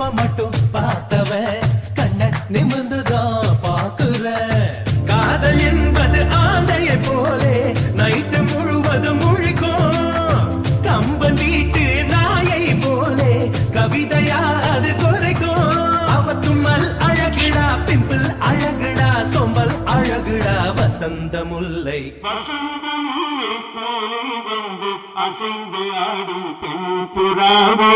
இப்ப மட்டும் பார்த்தவன் கண்ண நிமிர்ந்துதான் பாக்குற காதல் என்பது ஆந்தையை போலே நைட்டு முழுவதும் முழிக்கும் கம்பன் வீட்டு நாயை போலே கவிதையா அது குறைக்கும் அவ தும்மல் அழகுடா பிம்பிள் அழகுடா சொம்பல் அழகுடா வசந்த முல்லை அசைந்து ஆடும் பெண் புறாவே